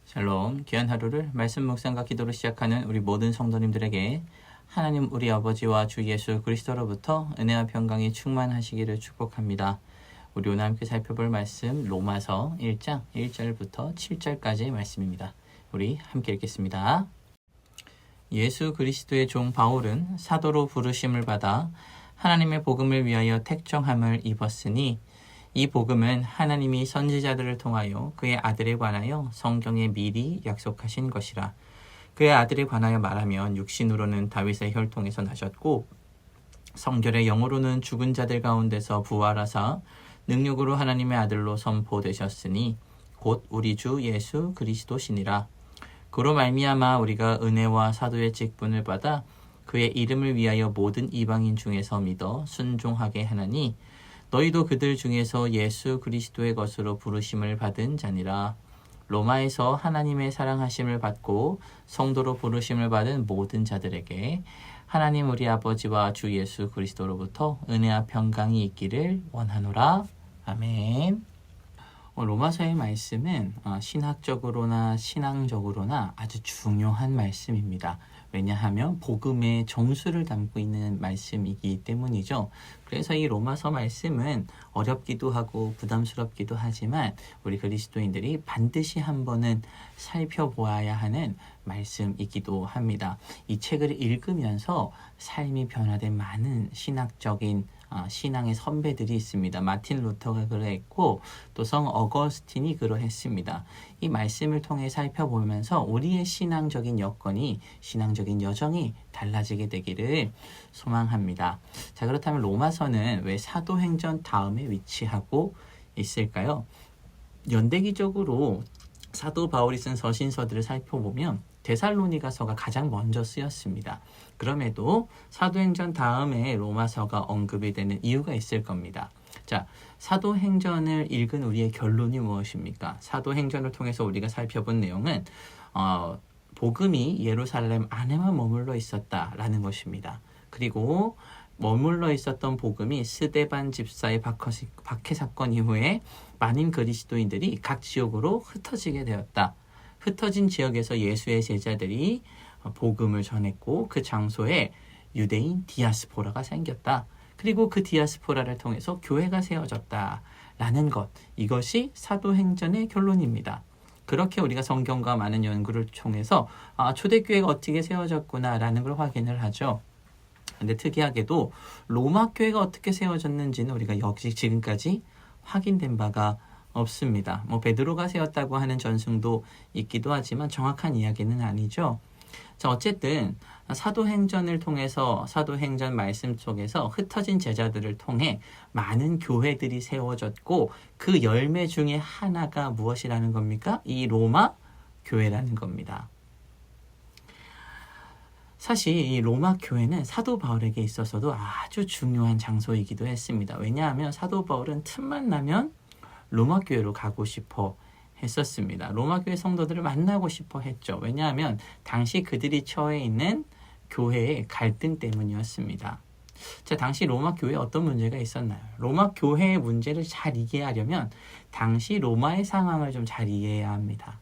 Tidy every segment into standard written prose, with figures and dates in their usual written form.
샬롬, 귀한 하루를 말씀 묵상과 기도로 시작하는 우리 모든 성도님들에게 하나님 우리 아버지와 주 예수 그리스도로부터 은혜와 평강이 충만하시기를 축복합니다. 우리 오늘 함께 살펴볼 말씀 로마서 1장 1절부터 7절까지의 말씀입니다. 우리 함께 읽겠습니다. 예수 그리스도의 종 바울은 사도로 부르심을 받아 하나님의 복음을 위하여 택정함을 입었으니 이 복음은 하나님이 선지자들을 통하여 그의 아들에 관하여 성경에 미리 약속하신 것이라. 그의 아들에 관하여 말하면 육신으로는 다윗의 혈통에서 나셨고 성결의 영으로는 죽은 자들 가운데서 부활하사 능력으로 하나님의 아들로 선포되셨으니 곧 우리 주 예수 그리스도시니라. 그로 말미암아 우리가 은혜와 사도의 직분을 받아 그의 이름을 위하여 모든 이방인 중에서 믿어 순종하게 하나니 너희도 그들 중에서 예수 그리스도의 것으로 부르심을 받은 자니라. 로마에서 하나님의 사랑하심을 받고 성도로 부르심을 받은 모든 자들에게 하나님 우리 아버지와 주 예수 그리스도로부터 은혜와 평강이 있기를 원하노라. 아멘. 로마서의 말씀은 신학적으로나 신앙적으로나 아주 중요한 말씀입니다. 왜냐하면 복음의 정수를 담고 있는 말씀이기 때문이죠. 그래서 이 로마서 말씀은 어렵기도 하고 부담스럽기도 하지만 우리 그리스도인들이 반드시 한 번은 살펴보아야 하는 말씀이기도 합니다. 이 책을 읽으면서 삶이 변화된 많은 신학적인 신앙의 선배들이 있습니다. 마틴 루터가 그러했고 또 성 어거스틴이 그러했습니다. 이 말씀을 통해 살펴보면서 우리의 신앙적인 여건이 신앙적인 여정이 달라지게 되기를 소망합니다. 자, 그렇다면 로마서는 왜 사도행전 다음에 위치하고 있을까요? 연대기적으로 사도 바울이 쓴 서신서들을 살펴보면 데살로니가서가 가장 먼저 쓰였습니다. 그럼에도 사도행전 다음에 로마서가 언급이 되는 이유가 있을 겁니다. 자, 사도행전을 읽은 우리의 결론이 무엇입니까? 사도행전을 통해서 우리가 살펴본 내용은 복음이 예루살렘 안에만 머물러 있었다라는 것입니다. 그리고 머물러 있었던 복음이 스데반 집사의 박해 사건 이후에 많은 그리스도인들이 각 지역으로 흩어지게 되었다. 흩어진 지역에서 예수의 제자들이 복음을 전했고 그 장소에 유대인 디아스포라가 생겼다. 그리고 그 디아스포라를 통해서 교회가 세워졌다라는 것. 이것이 사도행전의 결론입니다. 그렇게 우리가 성경과 많은 연구를 통해서 초대교회가 어떻게 세워졌구나라는 걸 확인을 하죠. 근데 특이하게도 로마 교회가 어떻게 세워졌는지는 우리가 역시 지금까지 확인된 바가 없습니다. 베드로가 세웠다고 하는 전승도 있기도 하지만 정확한 이야기는 아니죠. 자, 어쨌든 사도행전을 통해서 사도행전 말씀 속에서 흩어진 제자들을 통해 많은 교회들이 세워졌고 그 열매 중에 하나가 무엇이라는 겁니까? 이 로마 교회라는 겁니다. 사실 이 로마 교회는 사도 바울에게 있어서도 아주 중요한 장소이기도 했습니다. 왜냐하면 사도 바울은 틈만 나면 로마 교회로 가고 싶어 했었습니다. 로마 교회 성도들을 만나고 싶어 했죠. 왜냐하면 당시 그들이 처해 있는 교회의 갈등 때문이었습니다. 자, 당시 로마 교회에 어떤 문제가 있었나요? 로마 교회의 문제를 잘 이해하려면 당시 로마의 상황을 좀 잘 이해해야 합니다.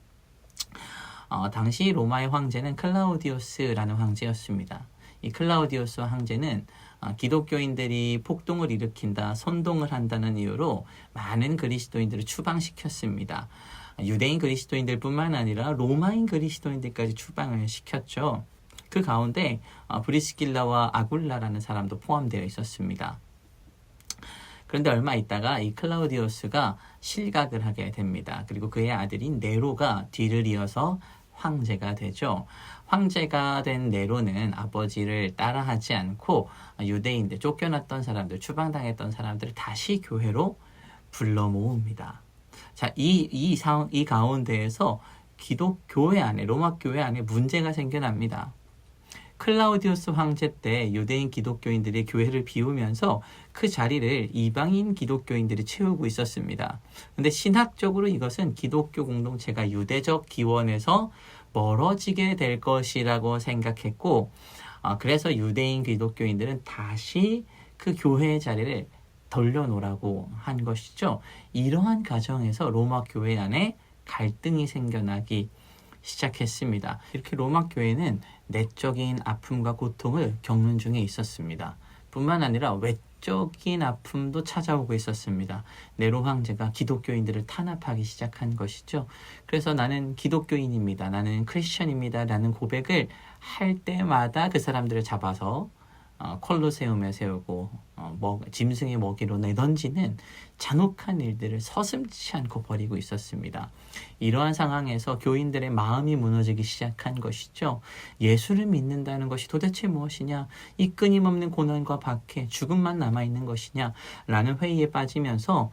당시 로마의 황제는 클라우디우스라는 황제였습니다. 이 클라우디우스 황제는 기독교인들이 폭동을 일으킨다, 선동을 한다는 이유로 많은 그리스도인들을 추방시켰습니다. 유대인 그리스도인들 뿐만 아니라 로마인 그리스도인들까지 추방을 시켰죠. 그 가운데 브리스길라와 아굴라라는 사람도 포함되어 있었습니다. 그런데 얼마 있다가 이 클라우디우스가 실각을 하게 됩니다. 그리고 그의 아들인 네로가 뒤를 이어서 황제가 되죠. 황제가 된 네로는 아버지를 따라하지 않고 유대인들, 쫓겨났던 사람들, 추방당했던 사람들을 다시 교회로 불러 모읍니다. 자, 이 가운데에서 기독교회 안에, 로마 교회 안에 문제가 생겨납니다. 클라우디우스 황제 때 유대인 기독교인들이 교회를 비우면서 그 자리를 이방인 기독교인들이 채우고 있었습니다. 그런데 신학적으로 이것은 기독교 공동체가 유대적 기원에서 멀어지게 될 것이라고 생각했고, 그래서 유대인 기독교인들은 다시 그 교회의 자리를 돌려놓으라고 한 것이죠. 이러한 과정에서 로마 교회 안에 갈등이 생겨나기 시작했습니다. 이렇게 로마 교회는 내적인 아픔과 고통을 겪는 중에 있었습니다. 뿐만 아니라 외적인 아픔도 찾아오고 있었습니다. 네로 황제가 기독교인들을 탄압하기 시작한 것이죠. 그래서 나는 기독교인입니다. 나는 크리스천입니다. 라는 고백을 할 때마다 그 사람들을 잡아서 콜로세움에 세우고 짐승의 먹이로 내던지는 잔혹한 일들을 서슴지 않고 벌이고 있었습니다. 이러한 상황에서 교인들의 마음이 무너지기 시작한 것이죠. 예수를 믿는다는 것이 도대체 무엇이냐? 이 끊임없는 고난과 박해, 죽음만 남아있는 것이냐? 라는 회의에 빠지면서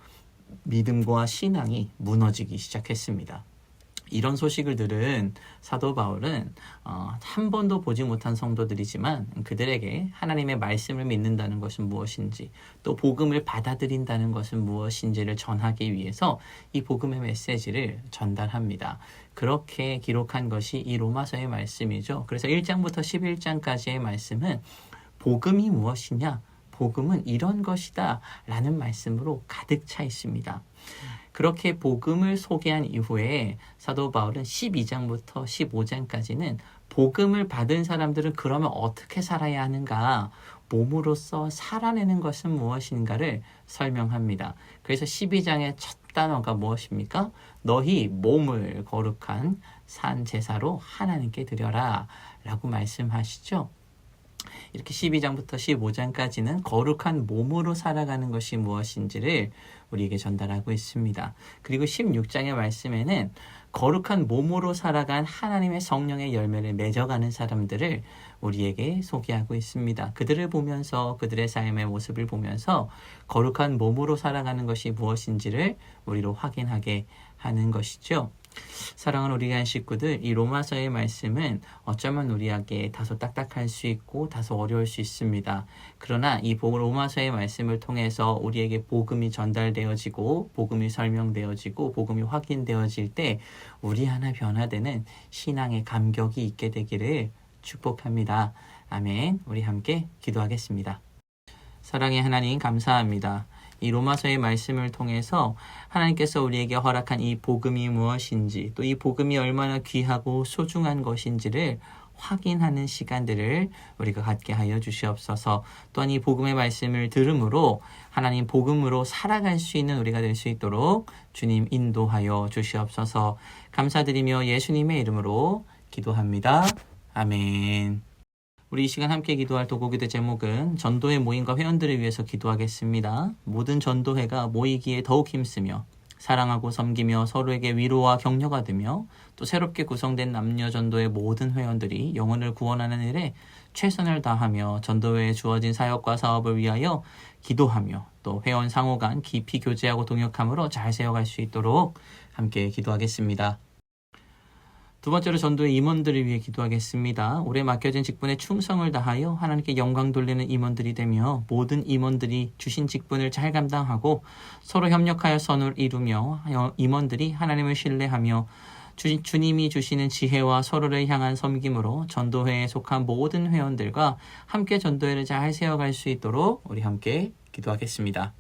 믿음과 신앙이 무너지기 시작했습니다. 이런 소식을 들은 사도 바울은 한 번도 보지 못한 성도들이지만 그들에게 하나님의 말씀을 믿는다는 것은 무엇인지, 또 복음을 받아들인다는 것은 무엇인지를 전하기 위해서 이 복음의 메시지를 전달합니다. 그렇게 기록한 것이 이 로마서의 말씀이죠. 그래서 1장부터 11장까지의 말씀은 복음이 무엇이냐? 복음은 이런 것이다 라는 말씀으로 가득 차 있습니다. 그렇게 복음을 소개한 이후에 사도 바울은 12장부터 15장까지는 복음을 받은 사람들은 그러면 어떻게 살아야 하는가, 몸으로써 살아내는 것은 무엇인가를 설명합니다. 그래서 12장의 첫 단어가 무엇입니까? 너희 몸을 거룩한 산 제사로 하나님께 드려라 라고 말씀하시죠. 이렇게 12장부터 15장까지는 거룩한 몸으로 살아가는 것이 무엇인지를 우리에게 전달하고 있습니다. 그리고 16장의 말씀에는 거룩한 몸으로 살아간 하나님의 성령의 열매를 맺어가는 사람들을 우리에게 소개하고 있습니다. 그들을 보면서, 그들의 삶의 모습을 보면서 거룩한 몸으로 살아가는 것이 무엇인지를 우리로 확인하게 하는 것이죠. 사랑하는 우리 교회 식구들, 이 로마서의 말씀은 어쩌면 우리에게 다소 딱딱할 수 있고 다소 어려울 수 있습니다. 그러나 이 로마서의 말씀을 통해서 우리에게 복음이 전달되어지고 복음이 설명되어지고 복음이 확인되어질 때 우리 하나 변화되는 신앙의 감격이 있게 되기를 축복합니다. 아멘. 우리 함께 기도하겠습니다. 사랑의 하나님, 감사합니다. 이 로마서의 말씀을 통해서 하나님께서 우리에게 허락한 이 복음이 무엇인지, 또 이 복음이 얼마나 귀하고 소중한 것인지를 확인하는 시간들을 우리가 갖게 하여 주시옵소서. 또한 이 복음의 말씀을 들음으로 하나님 복음으로 살아갈 수 있는 우리가 될 수 있도록 주님 인도하여 주시옵소서. 감사드리며 예수님의 이름으로 기도합니다. 아멘. 우리 이 시간 함께 기도할 도구기도 제목은 전도회 모임과 회원들을 위해서 기도하겠습니다. 모든 전도회가 모이기에 더욱 힘쓰며 사랑하고 섬기며 서로에게 위로와 격려가 되며 또 새롭게 구성된 남녀 전도회 모든 회원들이 영혼을 구원하는 일에 최선을 다하며 전도회에 주어진 사역과 사업을 위하여 기도하며 또 회원 상호 간 깊이 교제하고 동역함으로 잘 세워갈 수 있도록 함께 기도하겠습니다. 두 번째로 전도의 임원들을 위해 기도하겠습니다. 올해 맡겨진 직분에 충성을 다하여 하나님께 영광 돌리는 임원들이 되며 모든 임원들이 주신 직분을 잘 감당하고 서로 협력하여 선을 이루며 임원들이 하나님을 신뢰하며 주님이 주시는 지혜와 서로를 향한 섬김으로 전도회에 속한 모든 회원들과 함께 전도회를 잘 세워갈 수 있도록 우리 함께 기도하겠습니다.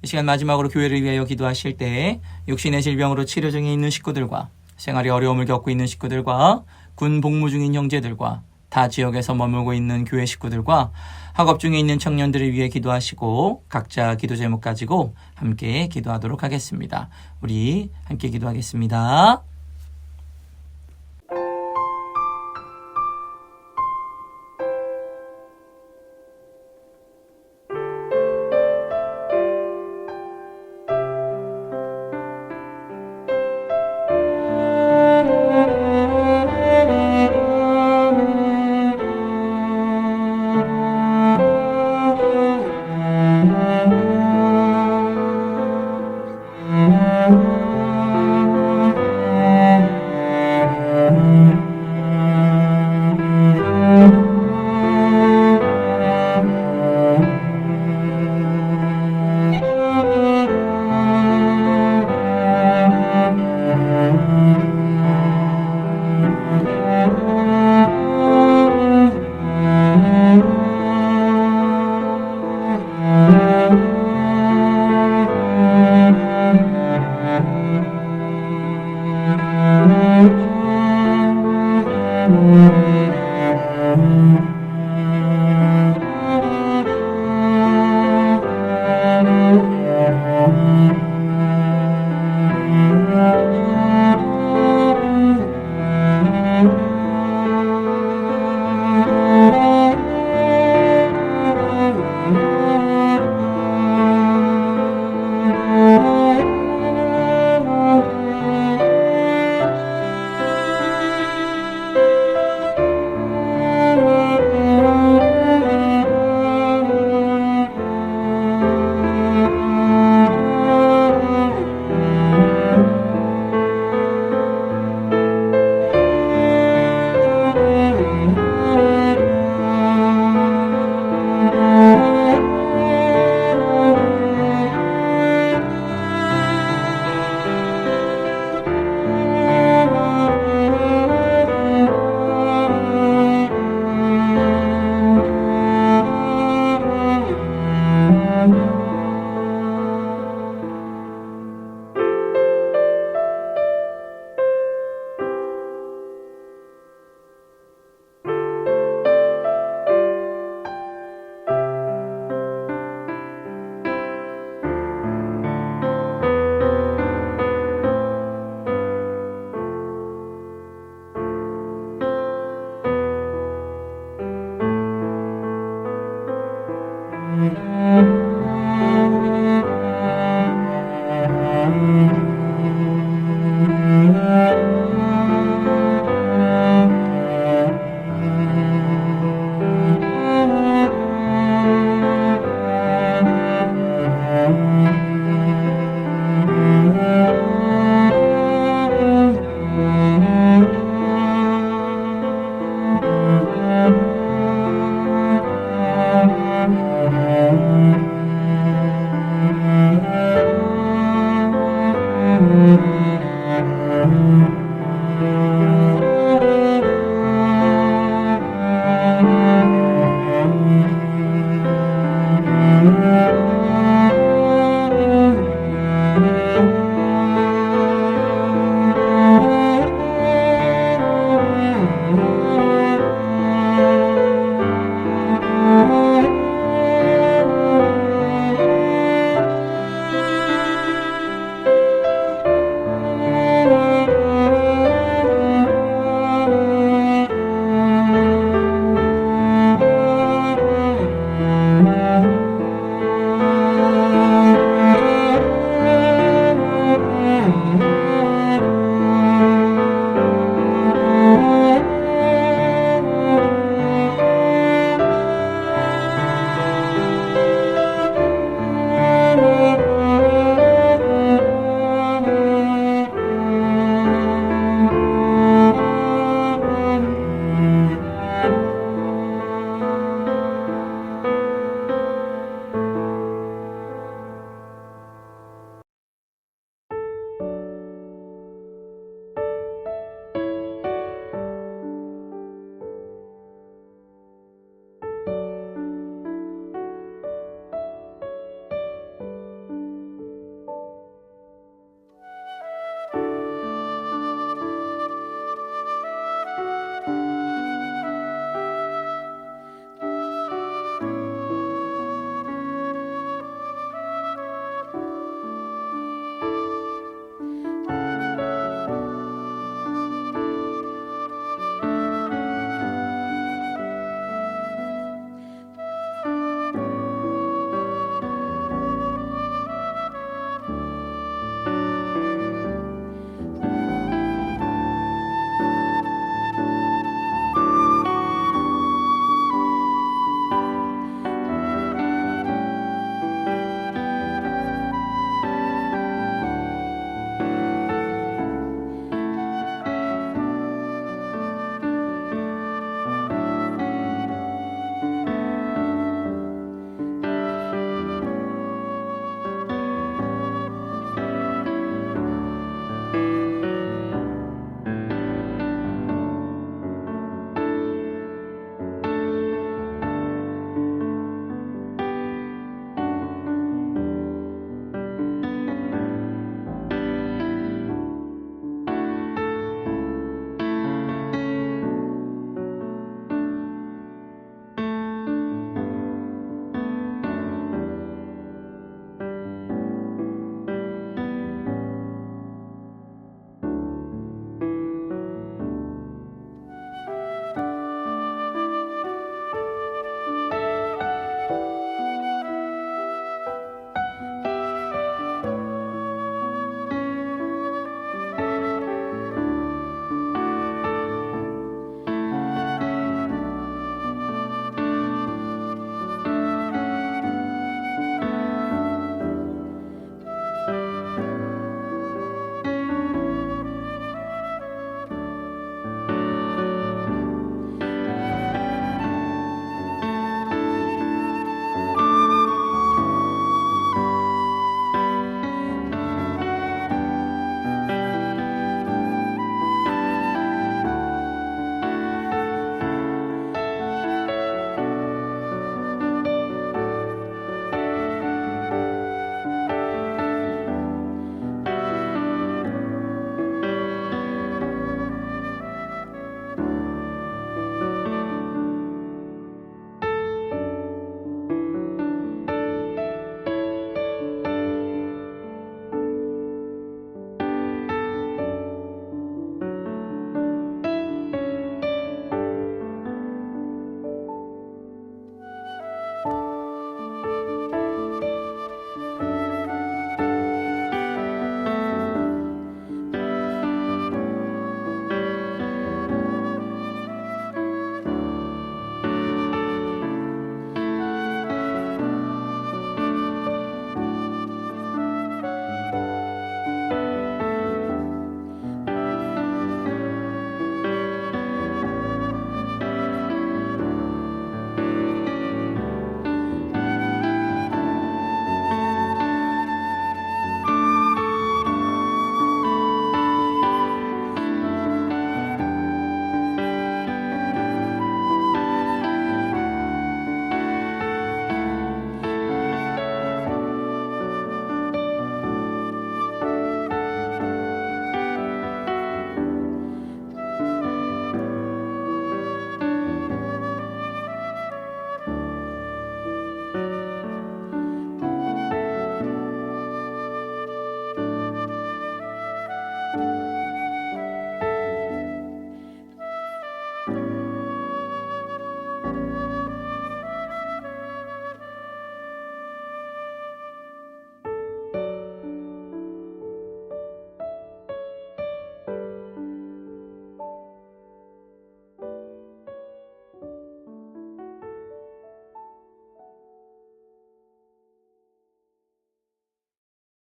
이 시간 마지막으로 교회를 위하여 기도하실 때 육신의 질병으로 치료 중에 있는 식구들과 생활에 어려움을 겪고 있는 식구들과 군 복무 중인 형제들과 타 지역에서 머물고 있는 교회 식구들과 학업 중에 있는 청년들을 위해 기도하시고 각자 기도 제목 가지고 함께 기도하도록 하겠습니다. 우리 함께 기도하겠습니다. 아멘.